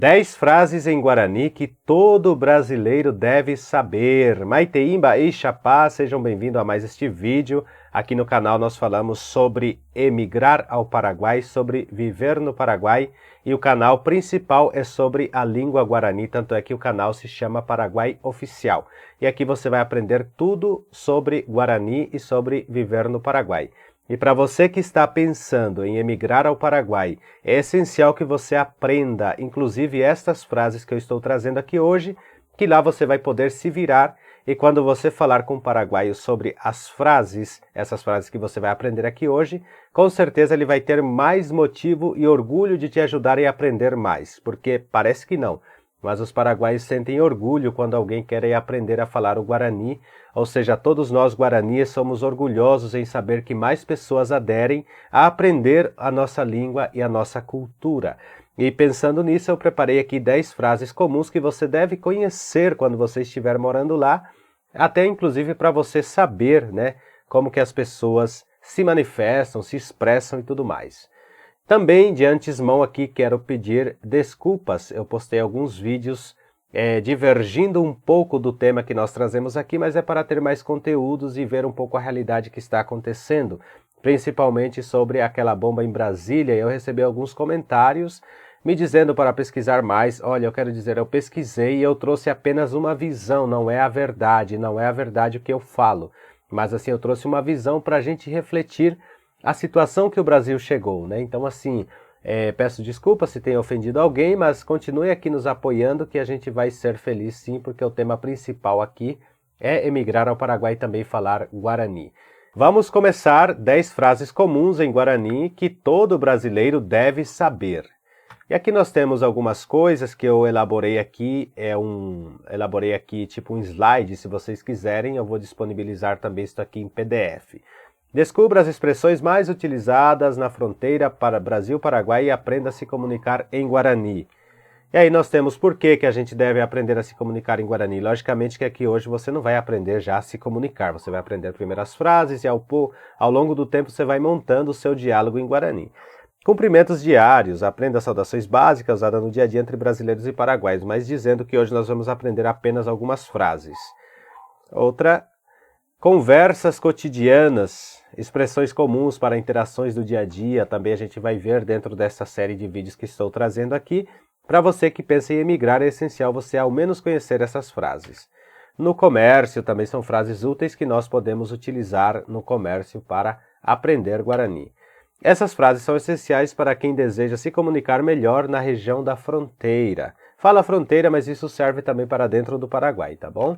10 frases em Guarani que todo brasileiro deve saber. Maiteimba e Xapá, sejam bem-vindos a mais este vídeo. Aqui no canal nós falamos sobre emigrar ao Paraguai, sobre viver no Paraguai. E o canal principal é sobre a língua Guarani, tanto é que o canal se chama Paraguai Oficial. E aqui você vai aprender tudo sobre Guarani e sobre viver no Paraguai. E para você que está pensando em emigrar ao Paraguai, é essencial que você aprenda, inclusive estas frases que eu estou trazendo aqui hoje, que lá você vai poder se virar e quando você falar com o paraguaio sobre as frases, essas frases que você vai aprender aqui hoje, com certeza ele vai ter mais motivo e orgulho de te ajudar a aprender mais, porque parece que não. Mas os paraguaios sentem orgulho quando alguém quer aprender a falar o Guarani, ou seja, todos nós guaraníes somos orgulhosos em saber que mais pessoas aderem a aprender a nossa língua e a nossa cultura. E pensando nisso, eu preparei aqui 10 frases comuns que você deve conhecer quando você estiver morando lá, até inclusive para você saber, né, como que as pessoas se manifestam, se expressam e tudo mais. Também, de antemão aqui, quero pedir desculpas. Eu postei alguns vídeos divergindo um pouco do tema que nós trazemos aqui, mas é para ter mais conteúdos e ver um pouco a realidade que está acontecendo, principalmente sobre aquela bomba em Brasília. Eu recebi alguns comentários me dizendo para pesquisar mais. Olha, eu quero dizer, eu pesquisei e eu trouxe apenas uma visão, não é a verdade o que eu falo. Mas assim, eu trouxe uma visão para a gente refletir a situação que o Brasil chegou, né? Então, assim, peço desculpas se tenho ofendido alguém, mas continue aqui nos apoiando que a gente vai ser feliz sim, porque o tema principal aqui é emigrar ao Paraguai e também falar Guarani. Vamos começar 10 frases comuns em Guarani que todo brasileiro deve saber. E aqui nós temos algumas coisas que eu elaborei aqui, elaborei aqui tipo um slide, se vocês quiserem, eu vou disponibilizar também isso aqui em PDF. Descubra as expressões mais utilizadas na fronteira para Brasil-Paraguai e aprenda a se comunicar em Guarani. E aí nós temos por que a gente deve aprender a se comunicar em Guarani. Logicamente que aqui hoje você não vai aprender já a se comunicar, você vai aprender primeiro as frases e ao longo do tempo você vai montando o seu diálogo em Guarani. Cumprimentos diários, aprenda saudações básicas usadas no dia a dia entre brasileiros e paraguaios, mas dizendo que hoje nós vamos aprender apenas algumas frases. Outra, conversas cotidianas, expressões comuns para interações do dia a dia, também a gente vai ver dentro dessa série de vídeos que estou trazendo aqui. Para você que pensa em emigrar, é essencial você ao menos conhecer essas frases. No comércio, também são frases úteis que nós podemos utilizar no comércio para aprender Guarani. Essas frases são essenciais para quem deseja se comunicar melhor na região da fronteira. Fala fronteira, mas isso serve também para dentro do Paraguai, tá bom?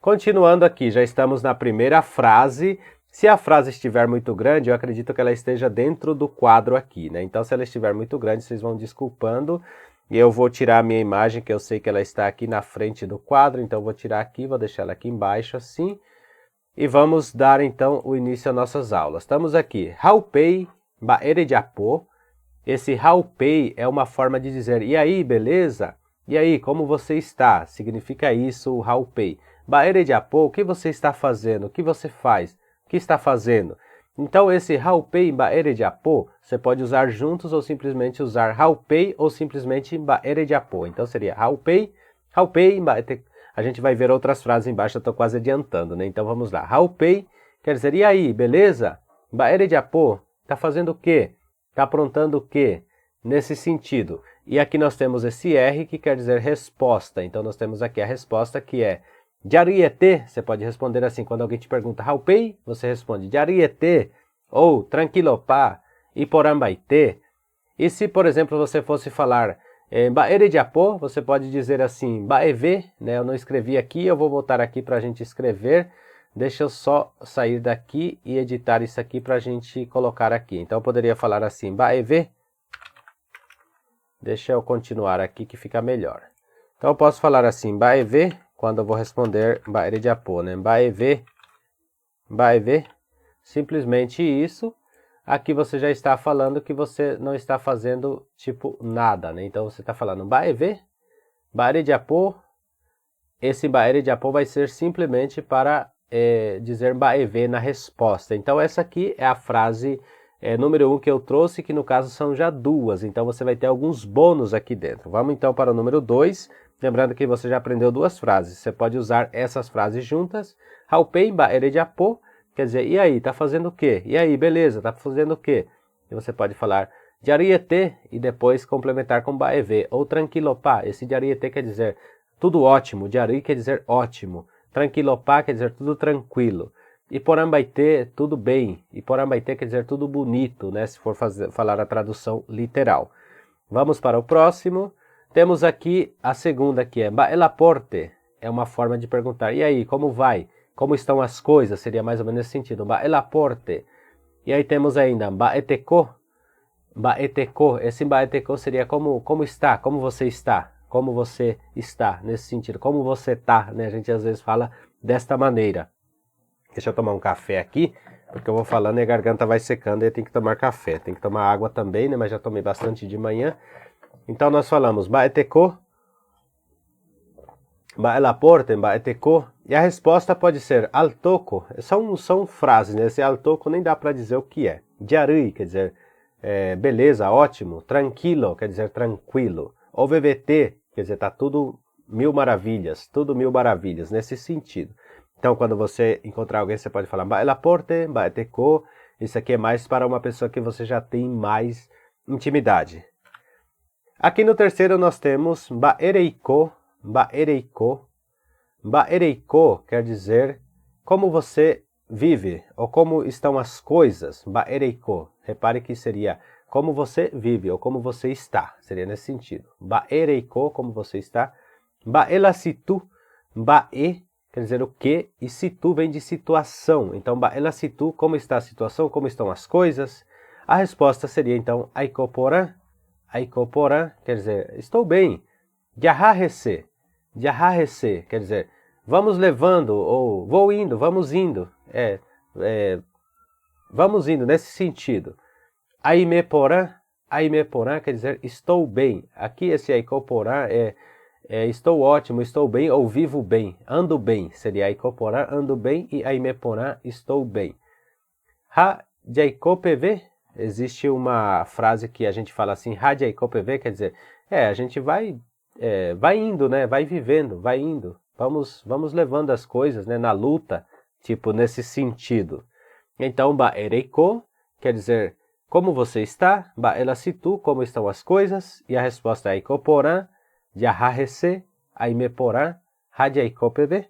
Continuando aqui, já estamos na primeira frase. Se a frase estiver muito grande, eu acredito que ela esteja dentro do quadro aqui, né? Então, se ela estiver muito grande, vocês vão desculpando. E eu vou tirar a minha imagem, que eu sei que ela está aqui na frente do quadro. Então, eu vou tirar aqui, vou deixar ela aqui embaixo, assim. E vamos dar, então, o início às nossas aulas. Estamos aqui. Haupei, Baere de Apô. Esse Haupei é uma forma de dizer, e aí, beleza? E aí, como você está? Significa isso, o Haupei. Baere de Apô, o que você está fazendo? O que você faz? O que está fazendo? Então, esse Haupei Baere de Apô, você pode usar juntos ou simplesmente usar Haupei ou simplesmente Baere de Apô. Então, seria Haupei, Haupei, a gente vai ver outras frases embaixo, eu estou quase adiantando, né? Então, vamos lá. Haupei quer dizer, e aí, beleza? Baere de Apô, está fazendo o quê? Está aprontando o quê? Nesse sentido. E aqui nós temos esse R que quer dizer resposta. Então, nós temos aqui a resposta que é Jariete, você pode responder assim, quando alguém te pergunta Haupei, você responde Jariete, ou Tranquilopá, Iporambaité. E se, por exemplo, você fosse falar Baere de Apô, você pode dizer assim, Baeve, né? Eu não escrevi aqui, eu vou voltar aqui para a gente escrever. Deixa eu só sair daqui e editar isso aqui para a gente colocar aqui. Então, eu poderia falar assim, Baeve. Deixa eu continuar aqui que fica melhor. Então, eu posso falar assim, Baeve, quando eu vou responder Baere de Apô, né? Baeve, Baeve, simplesmente isso. Aqui você já está falando que você não está fazendo, tipo, nada, né? Então, você está falando Baeve, Baere de Apô. Esse Baere de Apô vai ser simplesmente para dizer Baeve na resposta. Então, essa aqui é a frase número 1 que eu trouxe, que no caso são já duas, então você vai ter alguns bônus aqui dentro. Vamos então para o número 2, lembrando que você já aprendeu duas frases, você pode usar essas frases juntas. Haupemba erediapô, quer dizer, e aí, tá fazendo o quê? E aí, beleza, tá fazendo o quê? E você pode falar diarietê e depois complementar com baevê, ou tranquilopá. Esse diarietê quer dizer tudo ótimo, diari quer dizer ótimo, tranquilopá quer dizer tudo tranquilo. E porambaitê, tudo bem. E porambaitê quer dizer tudo bonito, né? Se for falar a tradução literal. Vamos para o próximo. Temos aqui a segunda, que é baelaporte. É uma forma de perguntar, e aí, como vai? Como estão as coisas? Seria mais ou menos nesse sentido. Baelaporte. E aí temos ainda baeteco. Baeteco. Esse baeteco seria como está, como você está. Como você está, nesse sentido. Como você tá, né? A gente às vezes fala desta maneira. Deixa eu tomar um café aqui, porque eu vou falando e a garganta vai secando e eu tenho que tomar café. Tem que tomar água também, né? Mas já tomei bastante de manhã. Então nós falamos baeteco, baelaporte, baeteco. E a resposta pode ser altoco. São frases, né? Esse altoco nem dá para dizer o que é. Diarui, quer dizer beleza, ótimo. Tranquilo, quer dizer tranquilo. OVVT, quer dizer tá tudo mil maravilhas. Tudo mil maravilhas, nesse sentido. Então, quando você encontrar alguém, você pode falar baelaporte, baeteco. Isso aqui é mais para uma pessoa que você já tem mais intimidade. Aqui no terceiro nós temos baereiko, baereiko. Baereiko quer dizer como você vive, ou como estão as coisas. Baereiko, repare que seria como você vive, ou como você está. Seria nesse sentido. Baereiko, como você está. Baelasitu, bae quer dizer o que, e situ vem de situação. Então, baela situ, como está a situação, como estão as coisas? A resposta seria, então, aikoporã. Aikoporã, quer dizer, estou bem. Diarrarece, diarrarece, quer dizer, vamos levando, ou vou indo, vamos indo. Vamos indo, nesse sentido. Aimeporã, aimeporã, quer dizer, estou bem. Aqui esse aikoporã estou ótimo, estou bem ou vivo bem, ando bem, seria aikoporã, ando bem, e aimeporã, estou bem. Ha jaikopv, existe uma frase que a gente fala assim, ha jaikopv, quer dizer, a gente vai indo, né, vai vivendo, vai indo, vamos levando as coisas, né, na luta, tipo nesse sentido. Então, baereiko quer dizer, como você está, baelasitu, como estão as coisas, e a resposta é aikoporã, diarrarece, aimeporã, hadiaikopv.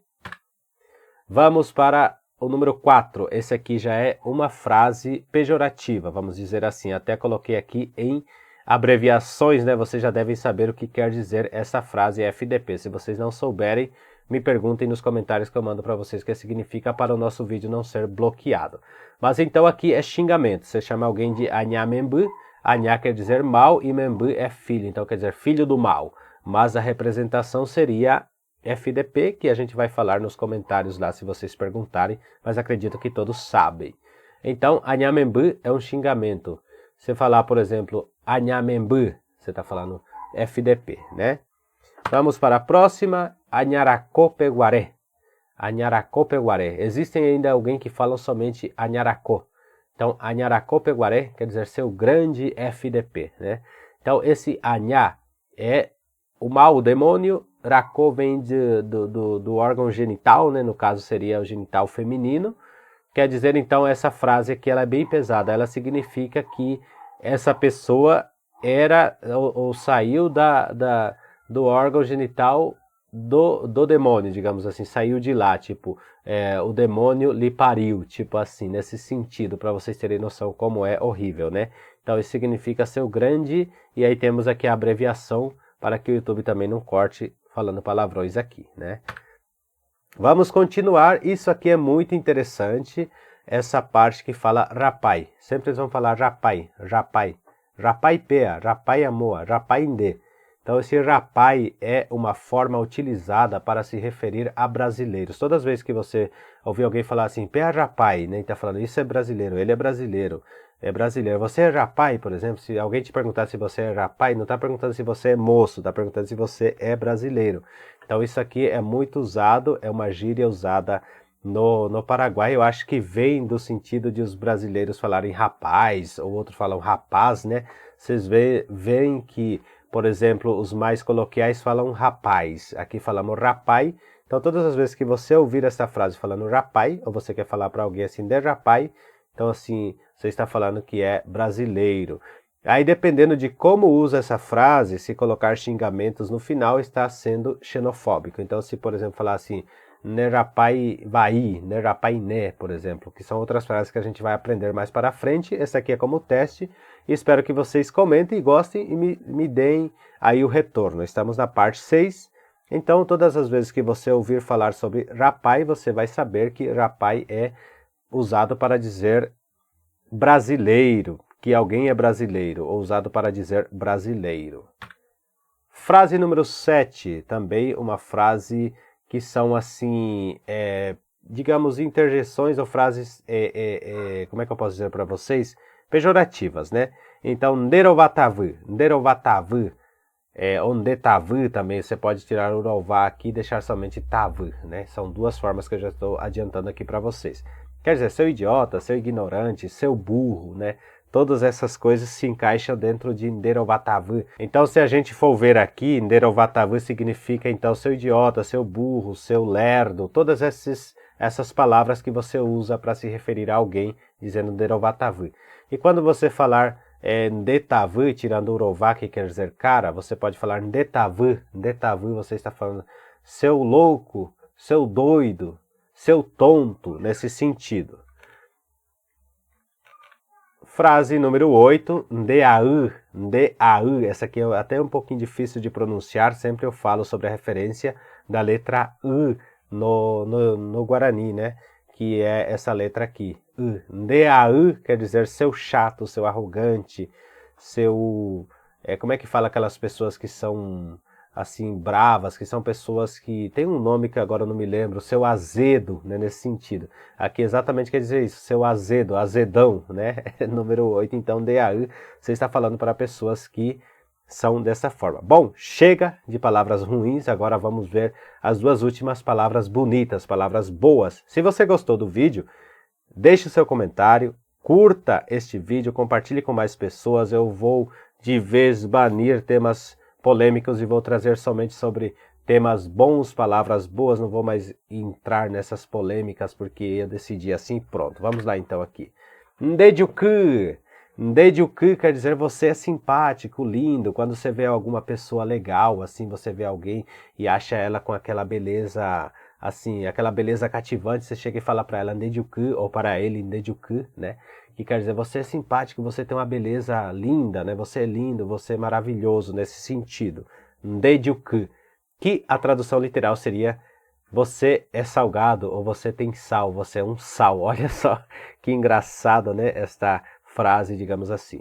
Vamos para o número 4. Esse aqui já é uma frase pejorativa, vamos dizer assim. Até coloquei aqui em abreviações, né? Vocês já devem saber o que quer dizer essa frase FDP. Se vocês não souberem, me perguntem nos comentários que eu mando para vocês o que significa para o nosso vídeo não ser bloqueado. Mas então aqui é xingamento. Você chama alguém de anhamembu. Anhá quer dizer mal e membu é filho. Então quer dizer filho do mal. Mas a representação seria FDP, que a gente vai falar nos comentários lá se vocês perguntarem, mas acredito que todos sabem. Então, anhamembu é um xingamento. Você falar, por exemplo, anhamembu, você está falando FDP, né? Vamos para a próxima, anharacopeguaré. Anharacopeguaré. Existem ainda alguém que fala somente anharacó. Então, anharacopeguaré quer dizer seu grande FDP, né? Então, esse anhá é o mal, o demônio. Racô vem do órgão genital, né? No caso seria o genital feminino. Quer dizer, então, essa frase aqui ela é bem pesada. Ela significa que essa pessoa era ou saiu do órgão genital do demônio, digamos assim. Saiu de lá, tipo, o demônio lhe pariu, tipo assim, nesse sentido, para vocês terem noção como é horrível, né? Então, isso significa seu grande, e aí temos aqui a abreviação para que o YouTube também não corte falando palavrões aqui, né? Vamos continuar. Isso aqui é muito interessante, essa parte que fala rapai. Sempre eles vão falar rapai, rapai, rapai pea, rapai amoa, rapai inde. Então esse rapai é uma forma utilizada para se referir a brasileiros. Todas as vezes que você ouvir alguém falar assim, pea rapai, né? Está falando isso é brasileiro, ele é brasileiro. É brasileiro. Você é rapai, por exemplo, se alguém te perguntar se você é rapai, não está perguntando se você é moço, está perguntando se você é brasileiro. Então isso aqui é muito usado, é uma gíria usada no Paraguai, eu acho que vem do sentido de os brasileiros falarem rapaz, ou outros falam rapaz, né? Vocês veem que, por exemplo, os mais coloquiais falam rapaz, aqui falamos rapai. Então, todas as vezes que você ouvir essa frase falando rapai, ou você quer falar para alguém assim, de rapai, então assim, você está falando que é brasileiro. Aí, dependendo de como usa essa frase, se colocar xingamentos no final, está sendo xenofóbico. Então, se, por exemplo, falar assim, ne rapai vai, ne rapai né, por exemplo, que são outras frases que a gente vai aprender mais para frente. Esse aqui é como teste. E espero que vocês comentem e gostem e me deem aí o retorno. Estamos na parte 6. Então, todas as vezes que você ouvir falar sobre rapai, você vai saber que rapai é usado para dizer brasileiro, que alguém é brasileiro, ou usado para dizer brasileiro. Frase número 7, também uma frase que são assim, digamos, interjeções ou frases, como é que eu posso dizer para vocês? Pejorativas, né? Então, nderovatavu, onde tavu também, você pode tirar o rová aqui e deixar somente tavu, né? São duas formas que eu já estou adiantando aqui para vocês. Quer dizer, seu idiota, seu ignorante, seu burro, né? Todas essas coisas se encaixam dentro de nderovatavu. Então, se a gente for ver aqui, nderovatavu significa, então, seu idiota, seu burro, seu lerdo, todas essas palavras que você usa para se referir a alguém, dizendo nderovatavu. E quando você falar ndetavu, tirando o rová, que quer dizer cara, você pode falar ndetavu, você está falando seu louco, seu doido, seu tonto, nesse sentido. Frase número 8, ndeau, essa aqui é até um pouquinho difícil de pronunciar, sempre eu falo sobre a referência da letra U no Guarani, né? Que é essa letra aqui. Ndeau quer dizer seu chato, seu arrogante, seu... como é que fala aquelas pessoas que são assim bravas, que são pessoas que... Tem um nome que agora eu não me lembro, seu azedo, né, nesse sentido. Aqui exatamente quer dizer isso, seu azedo, azedão, né? Número 8, então, ndeau, você está falando para pessoas que são dessa forma. Bom, chega de palavras ruins, agora vamos ver as duas últimas palavras bonitas, palavras boas. Se você gostou do vídeo, deixe o seu comentário, curta este vídeo, compartilhe com mais pessoas. Eu vou de vez banir temas polêmicos e vou trazer somente sobre temas bons, palavras boas. Não vou mais entrar nessas polêmicas porque eu decidi assim, pronto. Vamos lá então aqui. Ndejuku. Ndejuku quer dizer você é simpático, lindo. Quando você vê alguma pessoa legal, assim, você vê alguém e acha ela com aquela beleza, assim, aquela beleza cativante, você chega e fala para ela ndejuku, ou para ele ndejuku, né? Que quer dizer você é simpático, você tem uma beleza linda, né? Você é lindo, você é maravilhoso, nesse sentido. Ndejuku, que a tradução literal seria você é salgado ou você tem sal, você é um sal. Olha só que engraçado, né? Esta frase, digamos assim.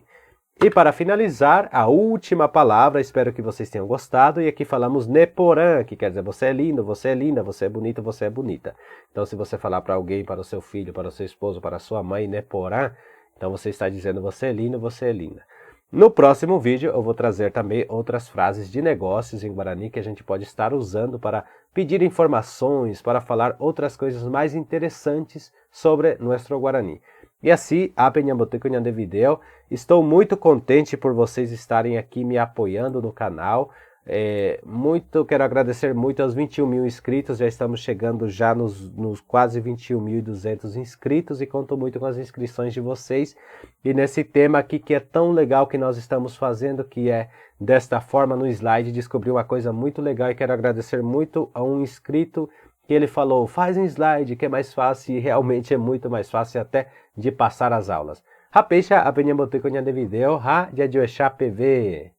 E para finalizar, a última palavra, espero que vocês tenham gostado, e aqui falamos neporã, que quer dizer você é lindo, você é linda, você é bonito, você é bonita. Então se você falar para alguém, para o seu filho, para o seu esposo, para a sua mãe, neporã, então você está dizendo você é lindo, você é linda. No próximo vídeo eu vou trazer também outras frases de negócios em Guarani que a gente pode estar usando para pedir informações, para falar outras coisas mais interessantes sobre nosso Guarani. E assim, de video. Estou muito contente por vocês estarem aqui me apoiando no canal. Quero agradecer muito aos 21 mil inscritos, já estamos chegando já nos quase 21.200 inscritos e conto muito com as inscrições de vocês. E nesse tema aqui que é tão legal que nós estamos fazendo, que é desta forma no slide, descobri uma coisa muito legal e quero agradecer muito a um inscrito que ele falou, faz um slide que é mais fácil e realmente é muito mais fácil até de passar as aulas. Rapesha, de video, ha, de PV.